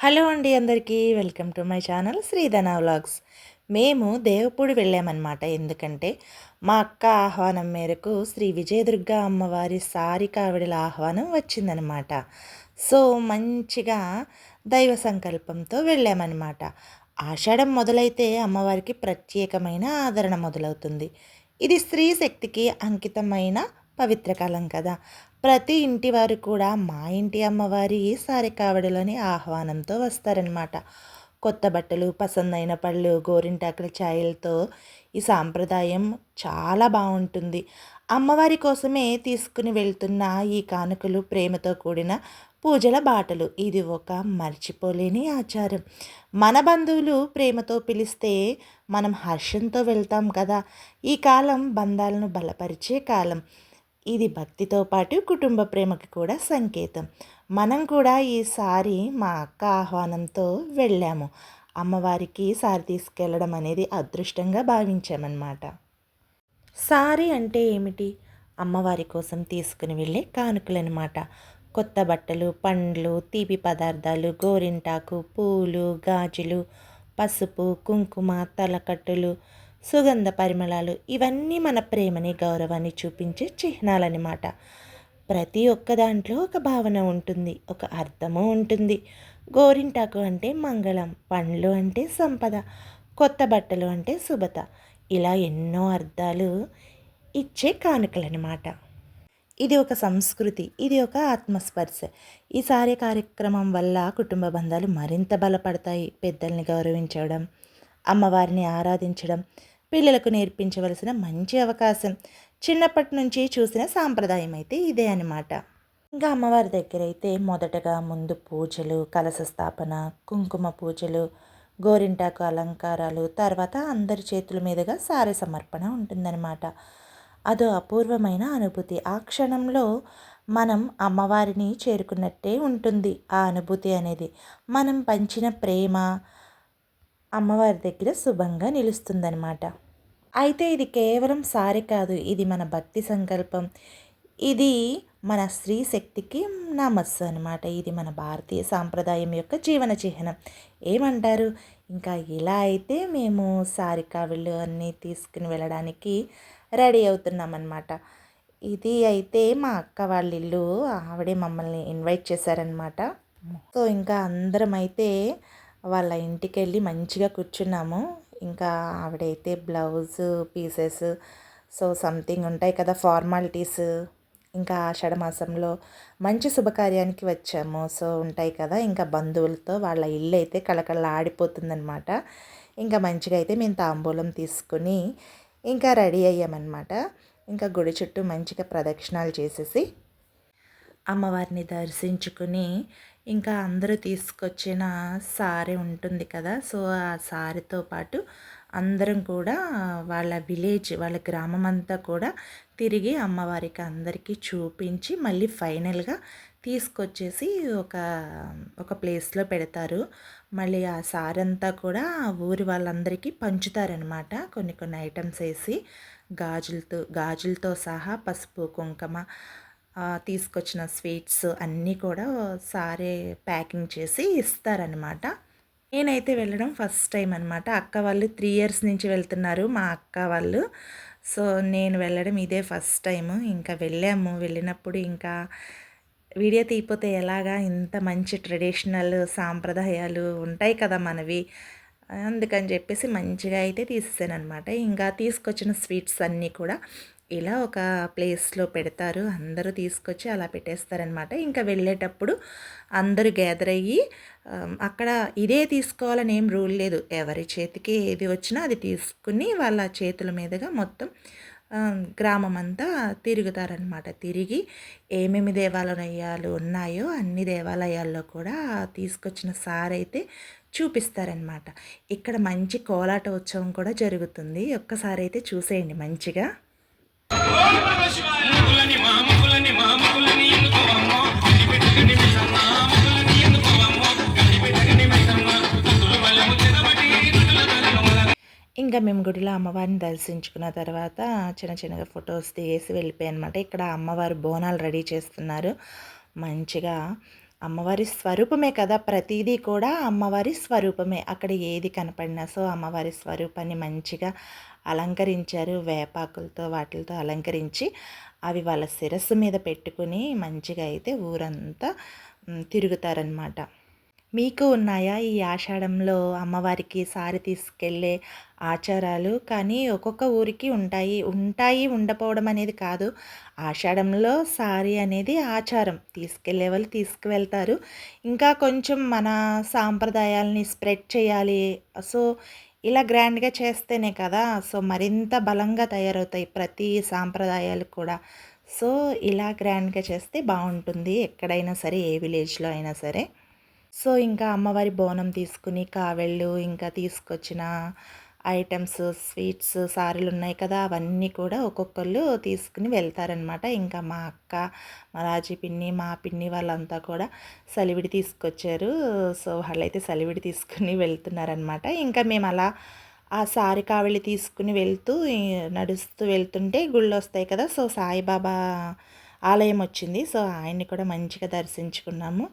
Hello అండి అందరికీ welcome to my channel Sridhana vlogs. మేము దేవపూడి వెళ్ళామన్నమాట. ఎందుకంటే మా అక్క ఆహ్వానం మేరకు శ్రీ విజయదుర్గ అమ్మవారి సారి కావిడిల ఆహ్వానం వచ్చిందనమాట. సో మంచిగా దైవ సంకల్పంతో వెళ్ళామన్నమాట. ఆషాఢం మొదలైతే అమ్మవారికి ప్రత్యేకమైన ఆదరణ మొదలవుతుంది. ఇది స్త్రీ శక్తికి అంకితమైన పవిత్ర కాలం కదా. ప్రతి ఇంటి వారు కూడా మా ఇంటి అమ్మవారి సారెకావడిలోని ఆహ్వానంతో వస్తారనమాట. కొత్త బట్టలు, పసందైన పళ్ళు, గోరింటాకుల ఛాయలతో ఈ సాంప్రదాయం చాలా బాగుంటుంది. అమ్మవారి కోసమే తీసుకుని వెళ్తున్న ఈ కానుకలు ప్రేమతో కూడిన పూజల బాటలు. ఇది ఒక మర్చిపోలేని ఆచారం. మన బంధువులు ప్రేమతో పిలిస్తే మనం హర్షంతో వెళ్తాం కదా. ఈ కాలం బంధాలను బలపరిచే కాలం. ఇది భక్తితో పాటు కుటుంబ ప్రేమకి కూడా సంకేతం. మనం కూడా ఈసారి మా అక్క ఆహ్వానంతో వెళ్ళాము. అమ్మవారికి సారి తీసుకెళ్ళడం అనేది అదృష్టంగా భావించామన్నమాట. సారీ అంటే ఏమిటి? అమ్మవారి కోసం తీసుకుని వెళ్ళే కానుకలన్నమాట. కొత్త బట్టలు, పండ్లు, తీపి పదార్థాలు, గోరింటాకు, పూలు, గాజులు, పసుపు, కుంకుమ, తలకట్టులు, సుగంధ పరిమళాలు ఇవన్నీ మన ప్రేమని, గౌరవాన్ని చూపించే చిహ్నాలన్నమాట. ప్రతి ఒక్క దాంట్లో ఒక భావన ఉంటుంది, ఒక అర్థము ఉంటుంది. గోరింటాకు అంటే మంగళం, పండ్లు అంటే సంపద, కొత్త బట్టలు అంటే శుభత. ఇలా ఎన్నో అర్థాలు ఇచ్చే కానుకలన్నమాట. ఇది ఒక సంస్కృతి, ఇది ఒక ఆత్మస్పర్శ. ఈ సారే కార్యక్రమం వల్ల కుటుంబ బంధాలు మరింత బలపడతాయి. పెద్దల్ని గౌరవించడం, అమ్మవారిని ఆరాధించడం పిల్లలకు నేర్పించవలసిన మంచి అవకాశం. చిన్నప్పటి నుంచి చూసిన సాంప్రదాయం అయితే ఇదే అన్నమాట. ఇంకా అమ్మవారి దగ్గర అయితే మొదటగా ముందు పూజలు, కలశ స్థాపన, కుంకుమ పూజలు, గోరింటాకు అలంకారాలు, తర్వాత అందరి చేతుల మీదుగా సారె సమర్పణ ఉంటుందన్నమాట. అదో అపూర్వమైన అనుభూతి. ఆ క్షణంలో మనం అమ్మవారిని చేరుకున్నట్టే ఉంటుంది. ఆ అనుభూతి అనేది మనం పంచిన ప్రేమ అమ్మవారి దగ్గర శుభంగా నిలుస్తుందన్నమాట. అయితే ఇది కేవలం సారె కాదు, ఇది మన భక్తి సంకల్పం. ఇది మన స్త్రీ శక్తికి నమస్సు అనమాట. ఇది మన భారతీయ సాంప్రదాయం యొక్క జీవన చిహ్నం. ఏమంటారు? ఇంకా ఇలా అయితే మేము సారికావిళ్ళు అన్నీ తీసుకుని వెళ్ళడానికి రెడీ అవుతున్నామన్నమాట. ఇది అయితే మా అక్క వాళ్ళ ఇల్లు. ఆవిడే మమ్మల్ని ఇన్వైట్ చేశారనమాట. సో ఇంకా అందరం అయితే వాళ్ళ ఇంటికి వెళ్ళి మంచిగా కూర్చున్నాము. ఇంకా ఆవిడైతే బ్లౌజ్ పీసెస్, సో సంథింగ్ ఉంటాయి కదా ఫార్మాలిటీస్. ఇంకా ఆషాఢ మాసంలో మంచి శుభకార్యానికి వచ్చాము, సో ఉంటాయి కదా. ఇంకా బంధువులతో వాళ్ళ ఇల్లు అయితే కళకళ ఆడిపోతుందనమాట. ఇంకా మంచిగా అయితే మేము తాంబూలం తీసుకుని ఇంకా రెడీ అయ్యామన్నమాట. ఇంకా గుడి చుట్టూ మంచిగా ప్రదక్షిణాలు చేసేసి అమ్మవారిని దర్శించుకుని ఇంకా అందరూ తీసుకొచ్చిన సారె ఉంటుంది కదా, సో ఆ సారెతో పాటు అందరం కూడా వాళ్ళ విలేజ్, వాళ్ళ గ్రామం అంతా కూడా తిరిగి అమ్మవారికి అందరికీ చూపించి మళ్ళీ ఫైనల్గా తీసుకొచ్చేసి ఒక ఒక ప్లేస్లో పెడతారు. మళ్ళీ ఆ సారంతా కూడా ఊరి వాళ్ళందరికీ పంచుతారనమాట. కొన్ని కొన్ని ఐటమ్స్ వేసి గాజులతో సహా పసుపు, కుంకుమ, తీసుకొచ్చిన స్వీట్స్ అన్నీ కూడా సారే ప్యాకింగ్ చేసి ఇస్తారనమాట. నేనైతే వెళ్ళడం ఫస్ట్ టైం అనమాట. అక్క వాళ్ళు 3 ఇయర్స్ నుంచి వెళ్తున్నారు మా అక్క వాళ్ళు. సో నేను వెళ్ళడం ఇదే ఫస్ట్ టైము. ఇంకా వెళ్ళినప్పుడు ఇంకా వీడియో తీయపోతే ఎలాగా, ఇంత మంచి ట్రెడిషనల్ సాంప్రదాయాలు ఉంటాయి కదా మనవి. అందుకని చెప్పేసి మంచిగా అయితే తీసేసాను అనమాట. ఇంకా తీసుకొచ్చిన స్వీట్స్ అన్నీ కూడా ఇలా ఒక ప్లేస్లో పెడతారు. అందరూ తీసుకొచ్చి అలా పెట్టేస్తారనమాట. ఇంకా వెళ్ళేటప్పుడు అందరూ గ్యాదర్ అయ్యి అక్కడ ఇదే తీసుకోవాలని ఏం రూల్ లేదు. ఎవరి చేతికి ఏది వచ్చినా అది తీసుకుని వాళ్ళ చేతుల మీదుగా మొత్తం గ్రామం అంతా తిరుగుతారనమాట. తిరిగి ఏమేమి దేవాలయాలు ఉన్నాయో అన్ని దేవాలయాల్లో కూడా తీసుకొచ్చిన సారైతే చూపిస్తారనమాట. ఇక్కడ మంచి కోలాట ఉత్సవం కూడా జరుగుతుంది. ఒక్కసారి అయితే చూసేయండి మంచిగా. ఇంకా మేము గుడిలో అమ్మవారిని దర్శించుకున్న తర్వాత చిన్న చిన్నగా ఫొటోస్ దిగేసి వెళ్ళిపోయాయి అనమాట. ఇక్కడ అమ్మవారు బోనాలు రెడీ చేస్తున్నారు. మంచిగా అమ్మవారి స్వరూపమే కదా! ప్రతీదీ కూడా అమ్మవారి స్వరూపమే. అక్కడ ఏది కనపడినా సో, అమ్మవారి స్వరూపాన్ని మంచిగా అలంకరించారు. వేపాకులతో వాటిలతో అలంకరించి, అవి వాళ్ళ శిరస్సు మీద పెట్టుకొని మంచిగా అయితే ఊరంతా తిరుగుతారనమాట. మీకు ఉన్నాయా ఈ ఆషాఢంలో అమ్మవారికి సారి తీసుకెళ్ళే ఆచారాలు? కానీ ఒక్కొక్క ఊరికి ఉండపోవడం అనేది కాదు. ఆషాఢంలో సారీ అనేది ఆచారం. తీసుకెళ్ళే వాళ్ళు తీసుకువెళ్తారు. ఇంకా కొంచెం మన సాంప్రదాయాల్ని స్ప్రెడ్ చేయాలి. సో, ఇలా గ్రాండ్‌గా చేస్తేనే కదా! సో, మరింత బలంగా తయారవుతాయి ప్రతి సాంప్రదాయాలు కూడా. సో, ఇలా గ్రాండ్‌గా చేస్తే బావుంటుంది. ఎక్కడైనా సరే, ఏ విలేజ్‌లో అయినా సరే. సో, ఇంకా అమ్మవారి బోనం తీసుకుని కావెళ్ళు, ఇంకా తీసుకొచ్చిన ఐటెమ్స్, స్వీట్స్, సారెలున్నాయి కదా! అవన్నీ కూడా ఒక్కొక్కళ్ళు తీసుకుని వెళ్తారనమాట. ఇంకా మా అక్క, మా రాజీ పిన్ని, మా పిన్ని వాళ్ళంతా కూడా సలివిడి తీసుకొచ్చారు. సో, వాళ్ళైతే సలివిడి తీసుకుని వెళ్తున్నారనమాట. ఇంకా మేమలా ఆ సారె కావెళ్ళు తీసుకుని వెళ్తూ నడుస్తూ వెళ్తుంటే గుళ్ళొస్తాయి కదా! సో, సాయిబాబా ఆలయం వచ్చింది. సో, ఆయన్ని కూడా మంచిగా దర్శించుకున్నాము.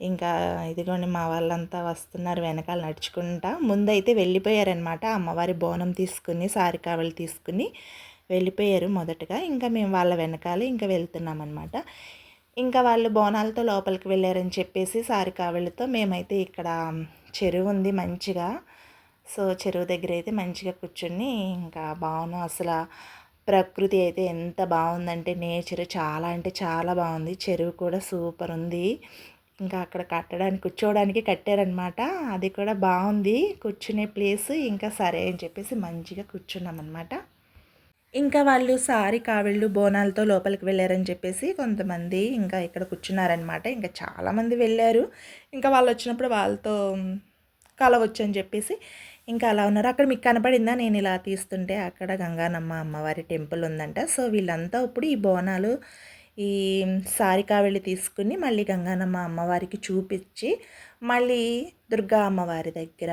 ఇంకా ఇదిగోండి మా వాళ్ళంతా వస్తున్నారు వెనకాల నడుచుకుంటా. ముందైతే వెళ్ళిపోయారనమాట. అమ్మవారి బోనం తీసుకుని, సారికావళ్ళు తీసుకుని వెళ్ళిపోయారు మొదటగా. ఇంకా మేము వాళ్ళ వెనకాలే ఇంకా వెళ్తున్నామనమాట. ఇంకా వాళ్ళు బోనాలతో లోపలికి వెళ్ళారని చెప్పేసి సారికావళ్ళతో మేమైతే ఇక్కడ చెరువు ఉంది మంచిగా. సో, చెరువు దగ్గర అయితే మంచిగా కూర్చొని ఇంకా బాగున్నాం. అసలు ప్రకృతి అయితే ఎంత బాగుందంటే నేచర్ చాలా అంటే చాలా బాగుంది. చెరువు కూడా సూపర్ ఉంది. ఇంకా అక్కడ కూర్చోవడానికి కట్టారనమాట. అది కూడా బాగుంది కూర్చునే ప్లేస్. ఇంకా సరే అని చెప్పేసి మంచిగా కూర్చున్నామన్నమాట. ఇంకా వాళ్ళు సారీ కావిళ్ళు బోనాలతో లోపలికి వెళ్ళారని చెప్పేసి కొంతమంది ఇంకా ఇక్కడ కూర్చున్నారనమాట. ఇంకా చాలామంది వెళ్ళారు. ఇంకా వాళ్ళు వచ్చినప్పుడు వాళ్ళతో కలవచ్చని చెప్పేసి ఇంకా అలా ఉన్నారు. అక్కడ మీకు కనపడిందా నేను ఇలా తీస్తుంటే అక్కడ గంగానమ్మ అమ్మవారి టెంపుల్ ఉందంట. సో, వీళ్ళంతా ఇప్పుడు ఈ బోనాలు ఈ సారికావెళ్ళి తీసుకుని మళ్ళీ గంగానమ్మ అమ్మవారికి చూపించి మళ్ళీ దుర్గా అమ్మవారి దగ్గర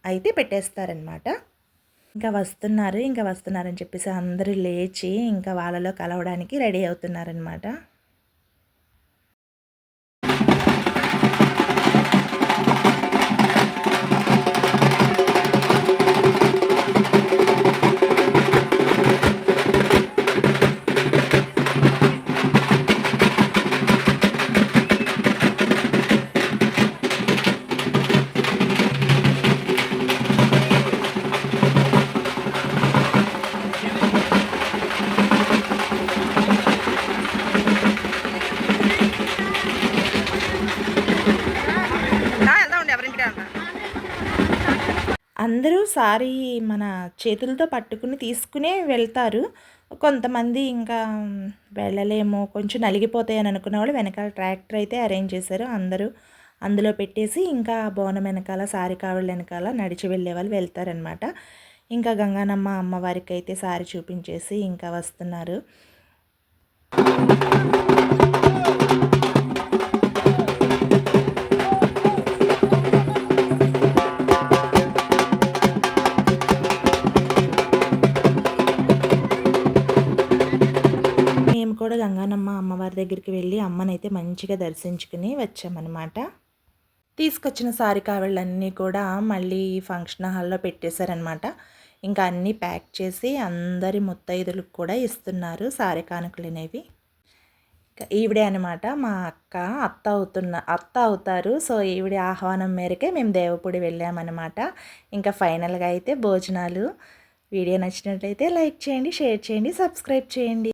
అయితే పెట్టేస్తారనమాట. ఇంకా వస్తున్నారని చెప్పేసి అందరూ లేచి ఇంకా వాళ్ళలో కలవడానికి రెడీ అవుతున్నారనమాట. అందరూ సారీ మన చేతులతో పట్టుకుని తీసుకునే వెళ్తారు. కొంతమంది ఇంకా వెళ్ళలేము కొంచెం నలిగిపోతాయని అనుకున్న వాళ్ళు వెనకాల ట్రాక్టర్ అయితే అరేంజ్ చేశారు. అందరూ అందులో పెట్టేసి ఇంకా బోనం వెనకాల సారీ కావిళ్ళ వెనకాల నడిచి వెళ్ళే వాళ్ళు వెళ్తారనమాట. ఇంకా గంగానమ్మ అమ్మవారికి అయితే సారీ చూపించేసి ఇంకా వస్తున్నారు. కూడా గంగానమ్మ అమ్మవారి దగ్గరికి వెళ్ళి అమ్మనైతే మంచిగా దర్శించుకుని వచ్చామన్నమాట. తీసుకొచ్చిన సారీ కావిళ్ళన్నీ కూడా మళ్ళీ ఫంక్షన్ హాల్లో పెట్టేశారనమాట. ఇంకా అన్నీ ప్యాక్ చేసి అందరి ముత్తైదులకు కూడా ఇస్తున్నారు సారీ కానుకలు అనేవి. ఈవిడే అనమాట మా అక్క అత్త అవుతారు. సో, ఈవిడ ఆహ్వానం మేరకే మేము దేవపూడి వెళ్ళామన్నమాట. ఇంకా ఫైనల్గా అయితే భోజనాలు. వీడియో నచ్చినట్లయితే లైక్ చేయండి, షేర్ చేయండి, సబ్స్క్రైబ్ చేయండి.